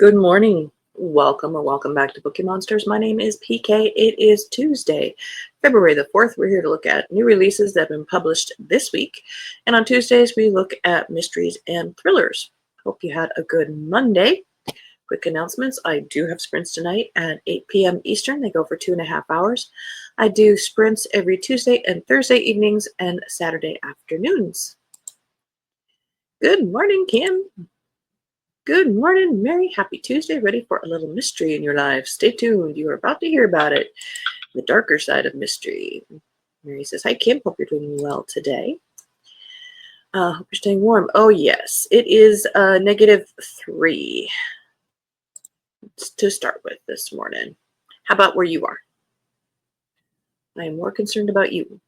Good morning. Welcome or welcome back to Bookeemonsters. My name is PK. It is Tuesday, February the 4th. We're here to look at new releases that have been published this week. And on Tuesdays, we look at mysteries and thrillers. Hope you had a good Monday. Quick announcements. I do have sprints tonight at 8 p.m. Eastern. They go for 2.5 hours. I do sprints every Tuesday and Thursday evenings and Saturday afternoons. Good morning, Kim. Good morning, Mary. Happy Tuesday. Ready for a little mystery in your life. Stay tuned. You are about to hear about it. The darker side of mystery. Mary says, hi, Kim. Hope you're doing well today. Hope you're staying warm. Oh, yes. It is -3 to start with this morning. How about where you are? I am more concerned about you.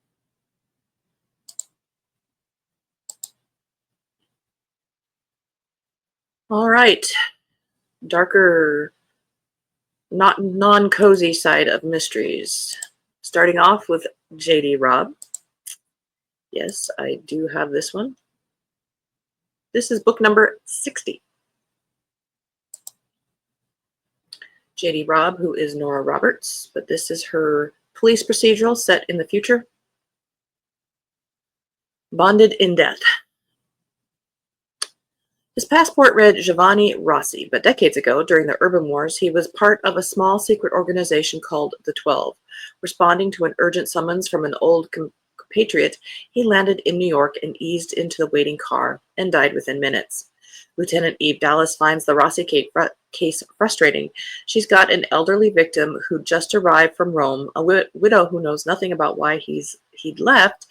All right. Darker, not non-cozy side of mysteries. Starting off with J.D. Robb. Yes, I do have this one. This is book number 60. J.D. Robb, who is Nora Roberts, but this is her police procedural set in the future. Bonded in Death. His passport read Giovanni Rossi, but decades ago, during the Urban Wars, he was part of a small secret organization called the 12. Responding to an urgent summons from an old compatriot, he landed in New York and eased into the waiting car and died within minutes. Lieutenant Eve Dallas finds the Rossi case frustrating. She's got an elderly victim who just arrived from Rome, a widow who knows nothing about why he'd left,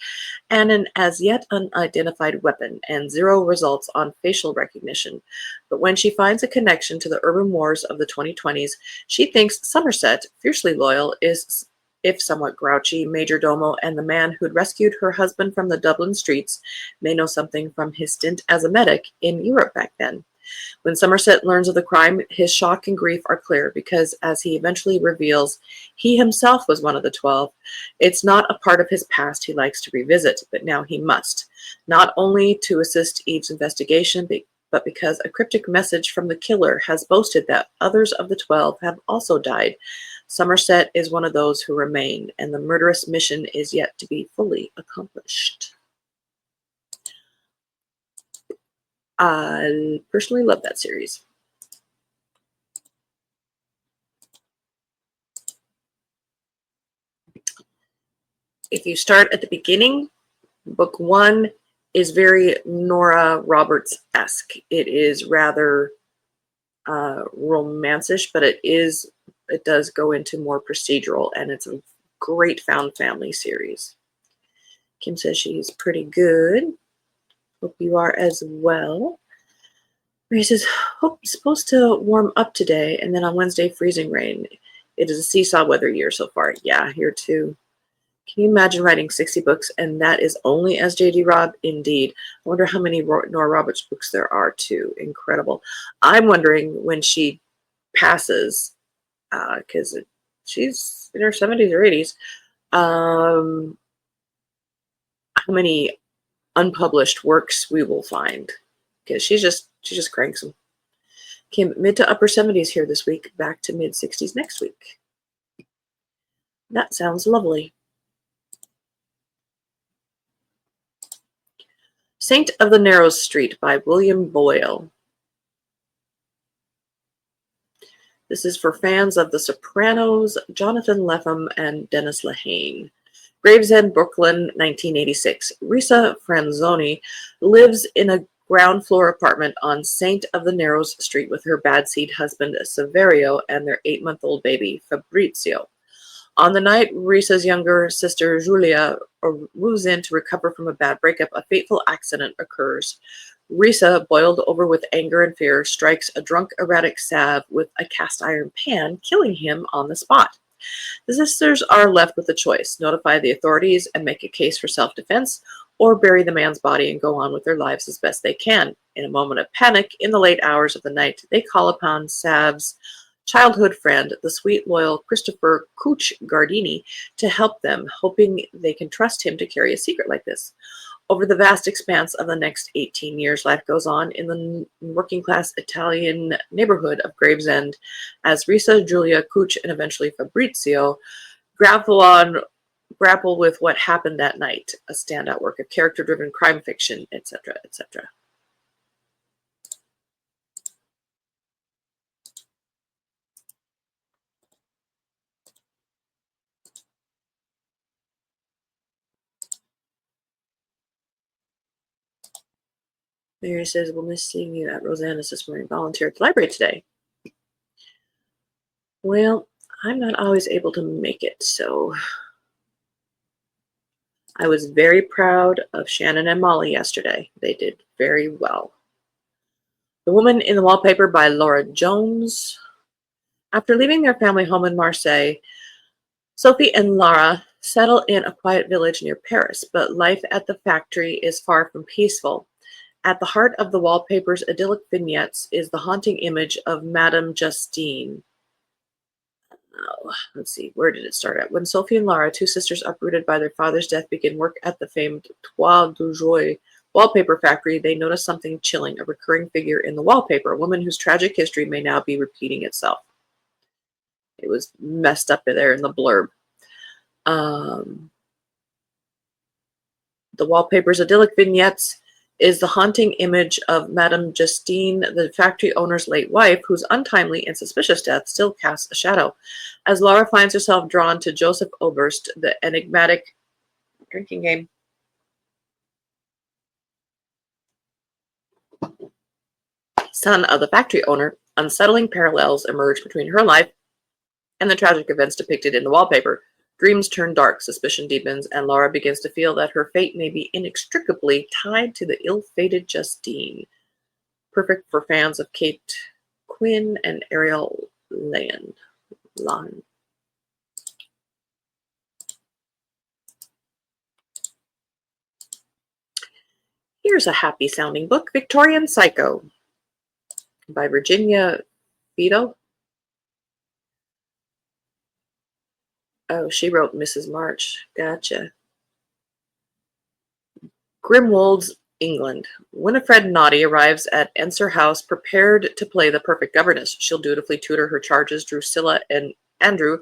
and an as yet unidentified weapon, and zero results on facial recognition. But when she finds a connection to the urban wars of the 2020s, she thinks Somerset, fiercely loyal, is, if somewhat grouchy, majordomo, and the man who'd rescued her husband from the Dublin streets may know something from his stint as a medic in Europe back then. When Somerset learns of the crime, his shock and grief are clear because, as he eventually reveals, he himself was one of the 12. It's not a part of his past he likes to revisit, but now he must, not only to assist Eve's investigation, but because a cryptic message from the killer has boasted that others of the 12 have also died. Somerset is one of those who remain, and the murderous mission is yet to be fully accomplished. I personally love that series. If you start at the beginning, book 1 is very Nora Roberts-esque. It is rather romance-ish, but it does go into more procedural, and it's a great found family series. Kim says she's pretty good. Hope you are as well. Ray says, hope it's supposed to warm up today, and then on Wednesday, freezing rain. It is a seesaw weather year so far. Yeah, here too. Can you imagine writing 60 books, and that is only as J.D. Robb? Indeed. I wonder how many Nora Roberts books there are, too. Incredible. I'm wondering when she passes, because she's in her 70s or 80s, how many unpublished works we will find, because she just cranks them. Came mid to upper 70s here this week, back to mid 60s next week. That sounds lovely. Saint of the Narrows Street by William Boyle. This is for fans of The Sopranos, Jonathan Lethem, and Dennis Lehane. Gravesend, Brooklyn, 1986. Risa Franzoni lives in a ground floor apartment on Saint of the Narrows Street with her bad seed husband Saverio and their 8-month-old baby Fabrizio. On the night Risa's younger sister Giulia moves in to recover from a bad breakup, a fateful accident occurs. Risa, boiled over with anger and fear, strikes a drunk erratic Sav with a cast iron pan, killing him on the spot. The sisters are left with a choice: notify the authorities and make a case for self-defense, or bury the man's body and go on with their lives as best they can. In a moment of panic, in the late hours of the night, they call upon Sav's childhood friend, the sweet, loyal Christopher Cooch Gardini, to help them, hoping they can trust him to carry a secret like this. Over the vast expanse of the next 18 years, life goes on in the working-class Italian neighborhood of Gravesend as Risa, Julia, Cooch, and eventually Fabrizio grapple with what happened that night, a standout work of character-driven crime fiction, etc., etc. Mary says, we'll miss seeing you at Rosanna's this morning. Volunteer at the library today. Well, I'm not always able to make it, so I was very proud of Shannon and Molly yesterday. They did very well. The Woman in the Wallpaper by Laura Jones. After leaving their family home in Marseille, Sophie and Lara settle in a quiet village near Paris, but life at the factory is far from peaceful. At the heart of the wallpaper's idyllic vignettes is the haunting image of Madame Justine. Oh, let's see, where did it start at? When Sophie and Lara, two sisters uprooted by their father's death, begin work at the famed Toile du Joy wallpaper factory, they notice something chilling, a recurring figure in the wallpaper, a woman whose tragic history may now be repeating itself. It was messed up in there in the blurb. The wallpaper's idyllic vignettes is the haunting image of Madame Justine, the factory owner's late wife, whose untimely and suspicious death still casts a shadow. As Laura finds herself drawn to Joseph Oberst, the enigmatic drinking game, son of the factory owner, unsettling parallels emerge between her life and the tragic events depicted in the wallpaper. Dreams turn dark, suspicion deepens, and Laura begins to feel that her fate may be inextricably tied to the ill-fated Justine. Perfect for fans of Kate Quinn and Ariel Lane. Here's a happy-sounding book, Victorian Psycho by Virginia Fido. Oh, she wrote Mrs. March. Gotcha. Grimwold's England. Winifred Naughty arrives at Enser House prepared to play the perfect governess. She'll dutifully tutor her charges, Drusilla and Andrew,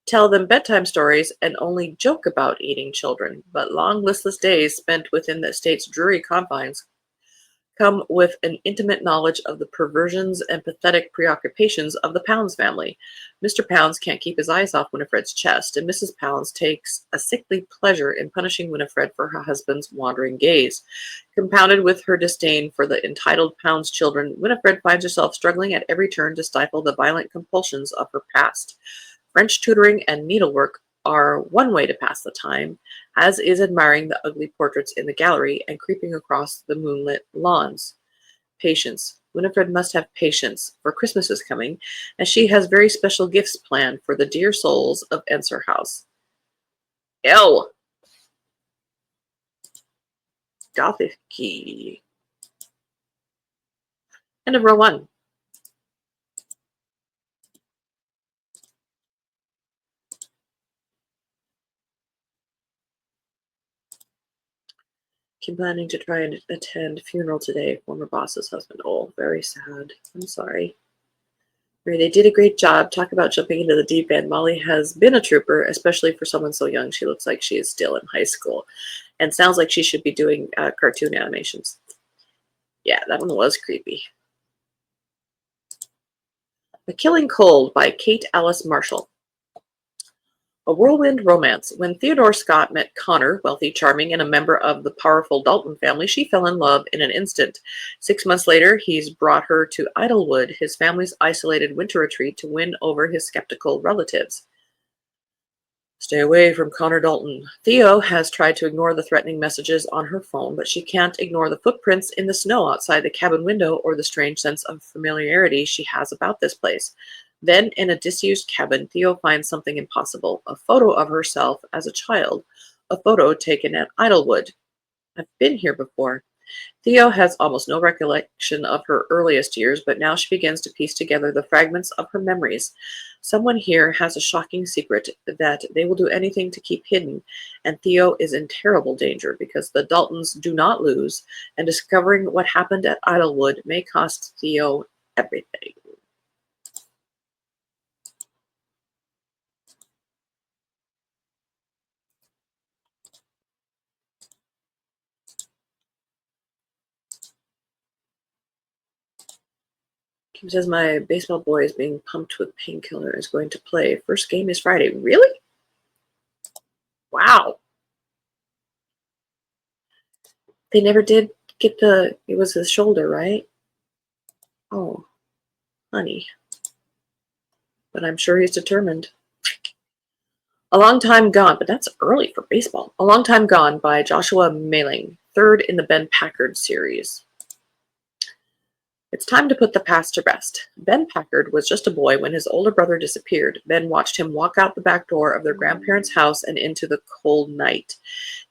tell them bedtime stories, and only joke about eating children. But long, listless days spent within the estate's dreary confines come with an intimate knowledge of the perversions and pathetic preoccupations of the Pounds family. Mr. Pounds can't keep his eyes off Winifred's chest, and Mrs. Pounds takes a sickly pleasure in punishing Winifred for her husband's wandering gaze. Compounded with her disdain for the entitled Pounds children, Winifred finds herself struggling at every turn to stifle the violent compulsions of her past. French tutoring and needlework are one way to pass the time, as is admiring the ugly portraits in the gallery and creeping across the moonlit lawns. Patience. Winifred must have patience, for Christmas is coming, and she has very special gifts planned for the dear souls of Enser House. Ew! Gothic-y. End of row one. She's planning to try and attend funeral today. Former boss's husband. Oh, very sad. I'm sorry. They did a great job. Talk about jumping into the deep end. Molly has been a trooper, especially for someone so young. She looks like she is still in high school and sounds like she should be doing cartoon animations. Yeah, that one was creepy. A Killing Cold by Kate Alice Marshall. A whirlwind romance. When Theodore Scott met Connor, wealthy, charming, and a member of the powerful Dalton family, she fell in love in an instant. 6 months later, he's brought her to Idlewood, his family's isolated winter retreat, to win over his skeptical relatives. Stay away from Connor Dalton. Theo has tried to ignore the threatening messages on her phone, but she can't ignore the footprints in the snow outside the cabin window or the strange sense of familiarity she has about this place. Then, in a disused cabin, Theo finds something impossible, a photo of herself as a child, a photo taken at Idlewood. I've been here before. Theo has almost no recollection of her earliest years, but now she begins to piece together the fragments of her memories. Someone here has a shocking secret that they will do anything to keep hidden, and Theo is in terrible danger because the Daltons do not lose, and discovering what happened at Idlewood may cost Theo everything. Kim says my baseball boy is being pumped with painkiller is going to play. First game is Friday. Really? Wow. They never did get it was his shoulder, right? Oh, honey. But I'm sure he's determined. A Long Time Gone, but that's early for baseball. A Long Time Gone by Joshua Mailing, third in the Ben Packard series. It's time to put the past to rest. Ben Packard was just a boy when his older brother disappeared. Ben watched him walk out the back door of their grandparents' house and into the cold night.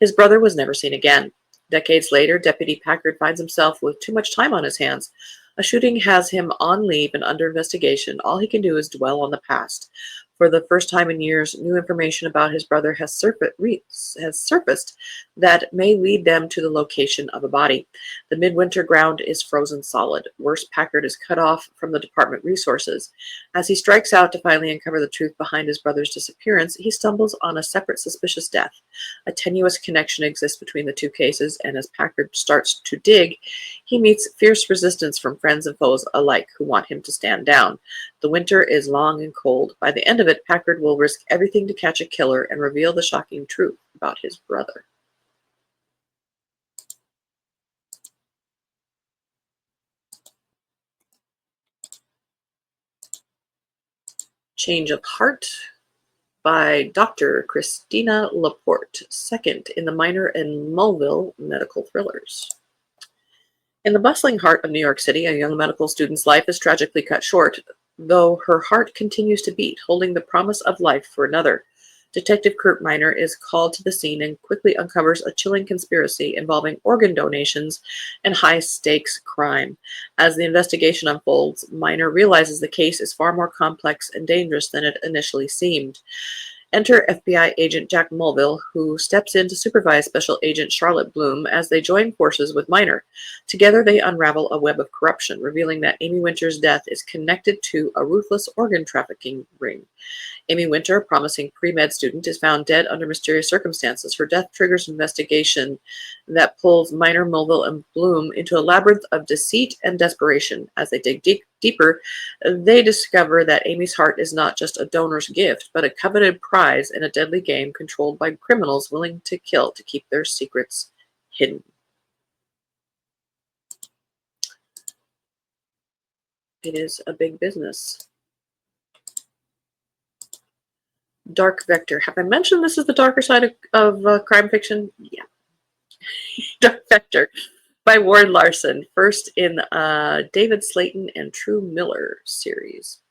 His brother was never seen again. Decades later, Deputy Packard finds himself with too much time on his hands. A shooting has him on leave and under investigation. All he can do is dwell on the past. For the first time in years, new information about his brother has surfaced that may lead them to the location of a body. The midwinter ground is frozen solid. Worse, Packard is cut off from the department resources. As he strikes out to finally uncover the truth behind his brother's disappearance, he stumbles on a separate suspicious death. A tenuous connection exists between the two cases, and as Packard starts to dig, he meets fierce resistance from friends and foes alike who want him to stand down. The winter is long and cold. By the end of it, Packard will risk everything to catch a killer and reveal the shocking truth about his brother. Change of Heart by Dr. Christina Laporte, second in the Minor and Mulville medical thrillers. In the bustling heart of New York City, a young medical student's life is tragically cut short, though her heart continues to beat, holding the promise of life for another. Detective Kurt Miner is called to the scene and quickly uncovers a chilling conspiracy involving organ donations and high-stakes crime. As the investigation unfolds, Miner realizes the case is far more complex and dangerous than it initially seemed. Enter FBI agent Jack Mulville, who steps in to supervise Special Agent Charlotte Bloom as they join forces with Miner. Together, they unravel a web of corruption, revealing that Amy Winter's death is connected to a ruthless organ trafficking ring. Amy Winter, a promising pre-med student, is found dead under mysterious circumstances. Her death triggers an investigation that pulls Miner, Mulville, and Bloom into a labyrinth of deceit and desperation. As they dig deeper, they discover that Amy's heart is not just a donor's gift, but a coveted prize in a deadly game controlled by criminals willing to kill to keep their secrets hidden. It is a big business. Dark Vector. Have I mentioned this is the darker side of crime fiction? Yeah. Dark Vector by Ward Larson, first in David Slayton and True Miller series.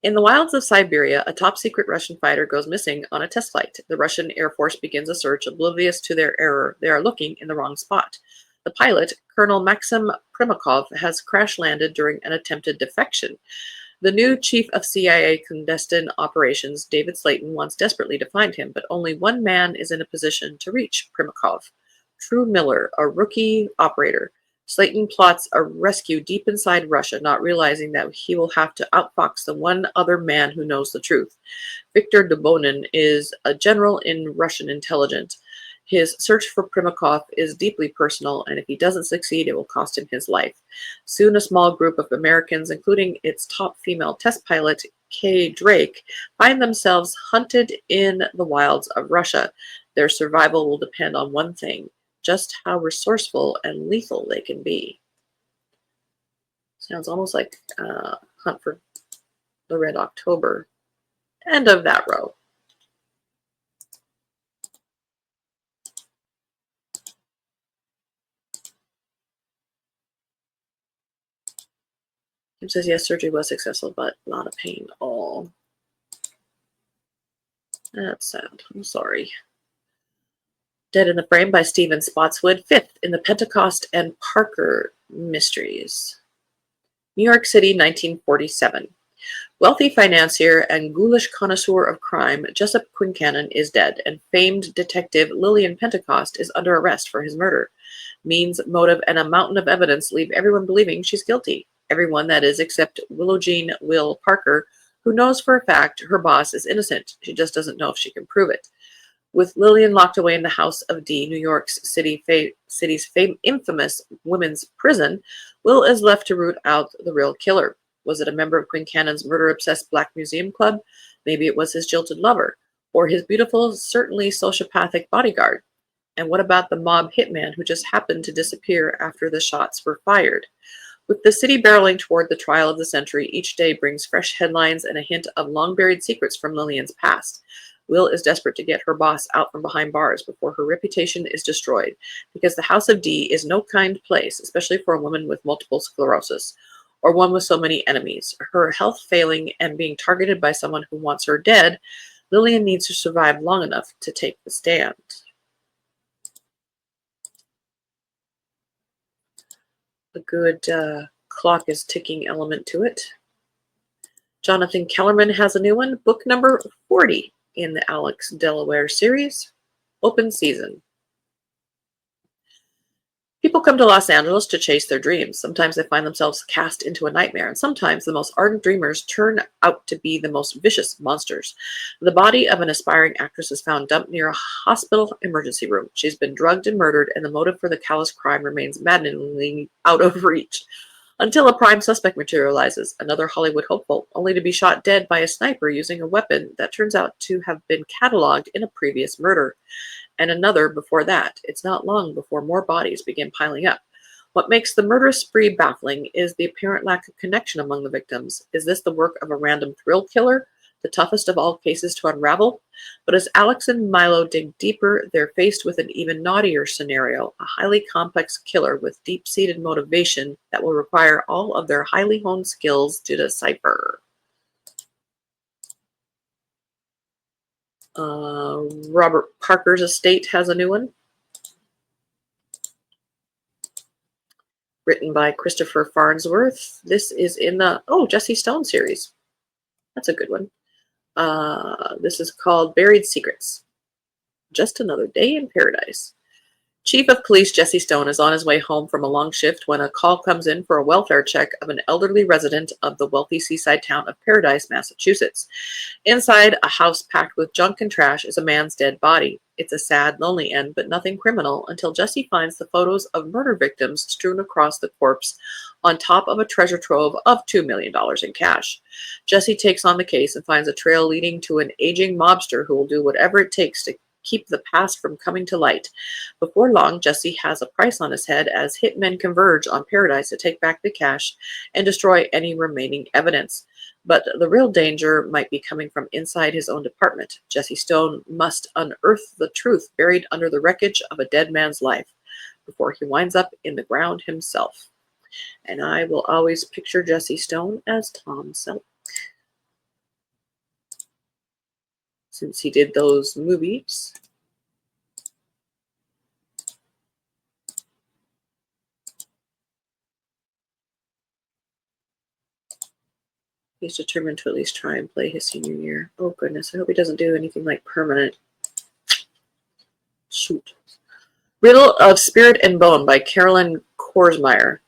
In the wilds of Siberia, a top-secret Russian fighter goes missing on a test flight. The Russian Air Force begins a search, oblivious to their error. They are looking in the wrong spot. The pilot, Colonel Maxim Primakov, has crash-landed during an attempted defection. The new chief of CIA clandestine operations, David Slayton, wants desperately to find him, but only one man is in a position to reach Primakov. True Miller, a rookie operator. Slayton plots a rescue deep inside Russia, not realizing that he will have to outfox the one other man who knows the truth. Viktor Dubonin is a general in Russian intelligence. His search for Primakov is deeply personal, and if he doesn't succeed, it will cost him his life. Soon, a small group of Americans, including its top female test pilot, Kay Drake, find themselves hunted in the wilds of Russia. Their survival will depend on one thing: just how resourceful and lethal they can be. Sounds almost like Hunt for the Red October. End of that row. Kim says, yes, surgery was successful, but a lot of pain. Oh, that's sad. I'm sorry. Dead in the Frame by Stephen Spotswood, fifth in the Pentecost and Parker mysteries. New York City, 1947. Wealthy financier and ghoulish connoisseur of crime, Jessup Quincannon is dead, and famed detective Lillian Pentecost is under arrest for his murder. Means, motive, and a mountain of evidence leave everyone believing she's guilty. Everyone, that is, except Willow Jean Will Parker, who knows for a fact her boss is innocent. She just doesn't know if she can prove it. With Lillian locked away in the House of D, New York City's infamous women's prison, Will is left to root out the real killer. Was it a member of Quincannon's murder-obsessed Black Museum Club? Maybe it was his jilted lover, or his beautiful, certainly sociopathic bodyguard. And what about the mob hitman who just happened to disappear after the shots were fired? With the city barreling toward the trial of the century, each day brings fresh headlines and a hint of long-buried secrets from Lillian's past. Will is desperate to get her boss out from behind bars before her reputation is destroyed, because the House of D is no kind place, especially for a woman with multiple sclerosis, or one with so many enemies. Her health failing and being targeted by someone who wants her dead, Lillian needs to survive long enough to take the stand. A good clock is ticking element to it. Jonathan Kellerman has a new one, book number 40 in the Alex Delaware series, Open Season. People come to Los Angeles to chase their dreams. Sometimes they find themselves cast into a nightmare, and sometimes the most ardent dreamers turn out to be the most vicious monsters. The body of an aspiring actress is found dumped near a hospital emergency room. She's been drugged and murdered, and the motive for the callous crime remains maddeningly out of reach. Until a prime suspect materializes, another Hollywood hopeful, only to be shot dead by a sniper using a weapon that turns out to have been cataloged in a previous murder. And another before that. It's not long before more bodies begin piling up. What makes the murder spree baffling is the apparent lack of connection among the victims. Is this the work of a random thrill killer, the toughest of all cases to unravel? But as Alex and Milo dig deeper, they're faced with an even naughtier scenario, a highly complex killer with deep-seated motivation that will require all of their highly honed skills to decipher. Robert Parker's estate has a new one, written by Christopher Farnsworth. This is in the Jesse Stone series. That's a good one. This is called Buried Secrets. Just Another Day in Paradise. Chief of Police Jesse Stone is on his way home from a long shift when a call comes in for a welfare check of an elderly resident of the wealthy seaside town of Paradise, Massachusetts. Inside a house packed with junk and trash is a man's dead body. It's a sad, lonely end, but nothing criminal until Jesse finds the photos of murder victims strewn across the corpse on top of a treasure trove of $2 million in cash. Jesse takes on the case and finds a trail leading to an aging mobster who will do whatever it takes to keep the past from coming to light. Before long, Jesse has a price on his head as hitmen converge on Paradise to take back the cash and destroy any remaining evidence. But the real danger might be coming from inside his own department. Jesse Stone must unearth the truth buried under the wreckage of a dead man's life before he winds up in the ground himself. And I will always picture Jesse Stone as Tom Selleck, since he did those movies. He's determined to at least try and play his senior year. Oh goodness, I hope he doesn't do anything like permanent. Shoot. Riddle of Spirit and Bone by Carolyn Korsmeyer.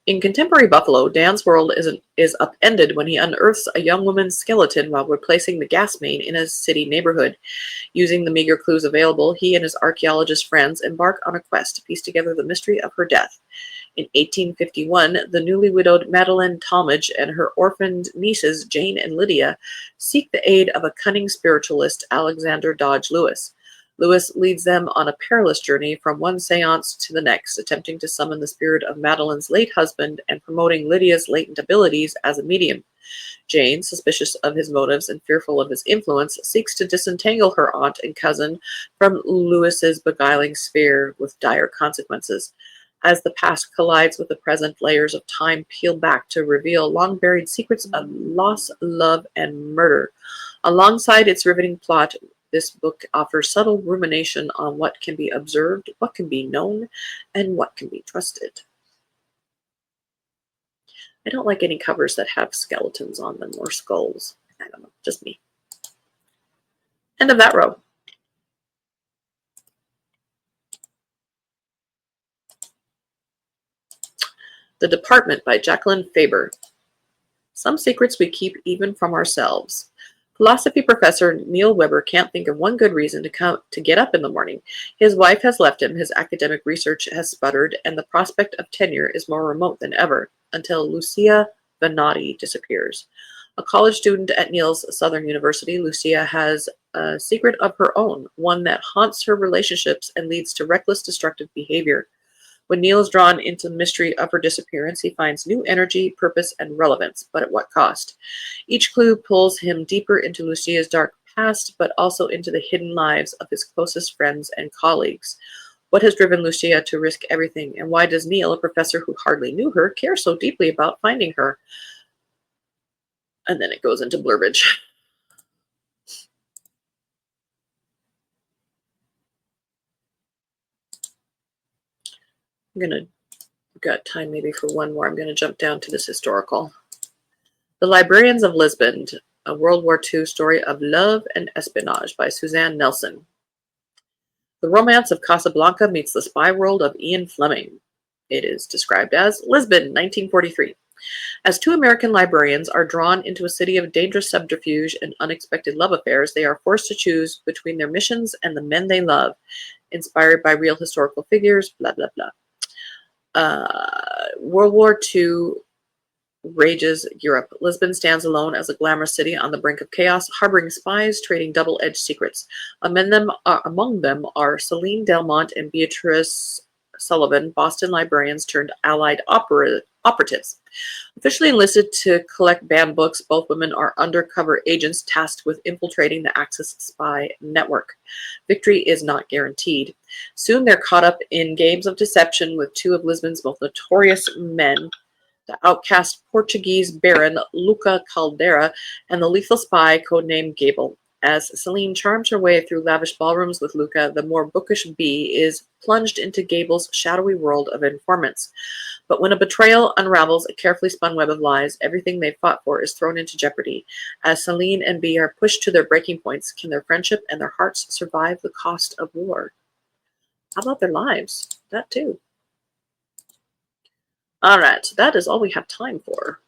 In contemporary Buffalo, Dan's world is upended when he unearths a young woman's skeleton while replacing the gas main in a city neighborhood. Using the meager clues available, he and his archaeologist friends embark on a quest to piece together the mystery of her death. In 1851, the newly widowed Madeline Talmadge and her orphaned nieces, Jane and Lydia, seek the aid of a cunning spiritualist, Alexander Dodge Lewis. Lewis leads them on a perilous journey from one seance to the next, attempting to summon the spirit of Madeline's late husband and promoting Lydia's latent abilities as a medium. Jane, suspicious of his motives and fearful of his influence, seeks to disentangle her aunt and cousin from Lewis's beguiling sphere with dire consequences. As the past collides with the present, layers of time peel back to reveal long-buried secrets of loss, love, and murder. Alongside its riveting plot, This book offers subtle rumination on what can be observed, what can be known, and what can be trusted. I don't like any covers that have skeletons on them or skulls. I don't know, just me. End of that row. The Department by Jacqueline Faber. Some secrets we keep even from ourselves. Philosophy professor Neil Webber can't think of one good reason to get up in the morning. His wife has left him, his academic research has sputtered, and the prospect of tenure is more remote than ever, until Lucia Venati disappears. A college student at Neil's Southern University, Lucia has a secret of her own, one that haunts her relationships and leads to reckless, destructive behavior. When Neil is drawn into the mystery of her disappearance, he finds new energy, purpose, and relevance, but at what cost? Each clue pulls him deeper into Lucia's dark past, but also into the hidden lives of his closest friends and colleagues. What has driven Lucia to risk everything, and why does Neil, a professor who hardly knew her, care so deeply about finding her? And then it goes into blurbage. Got time maybe for one more. I'm going to jump down to this historical. The Librarians of Lisbon, a World War II story of love and espionage by Suzanne Nelson. The romance of Casablanca meets the spy world of Ian Fleming. It is described as Lisbon, 1943. As two American librarians are drawn into a city of dangerous subterfuge and unexpected love affairs, they are forced to choose between their missions and the men they love, inspired by real historical figures, blah, blah, blah. World War II rages Europe. Lisbon stands alone as a glamorous city on the brink of chaos, harboring spies trading double-edged secrets. Among them are Celine Delmont and Beatrice Sullivan, Boston librarians turned Allied operatives. Officially enlisted to collect banned books, both women are undercover agents tasked with infiltrating the Axis spy network. Victory is not guaranteed. Soon they're caught up in games of deception with two of Lisbon's most notorious men, the outcast Portuguese baron Luca Caldera and the lethal spy codenamed Gable. As Celine charms her way through lavish ballrooms with Luca, the more bookish Bee is plunged into Gable's shadowy world of informants. But when a betrayal unravels a carefully spun web of lies, everything they've fought for is thrown into jeopardy. As Celine and Bee are pushed to their breaking points, can their friendship and their hearts survive the cost of war? How about their lives? That too. All right, so that is all we have time for.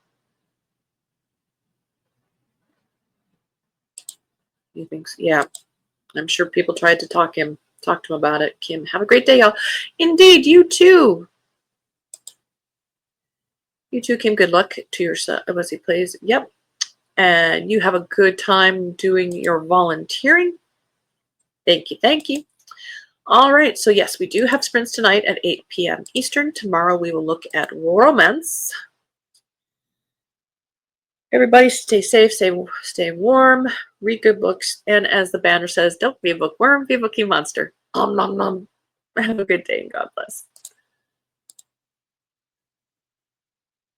You think so? Yeah, I'm sure people tried to talk to him about it. Kim, have a great day, y'all. Indeed, you too. You too, Kim. Good luck to your son as he plays. Yep. And you have a good time doing your volunteering. Thank you. Thank you. All right. So, yes, we do have sprints tonight at 8 p.m. Eastern. Tomorrow we will look at romance. Everybody stay safe, stay warm, read good books, and as the banner says, don't be a bookworm, be a bookie monster. Nom nom nom. Have a good day and God bless.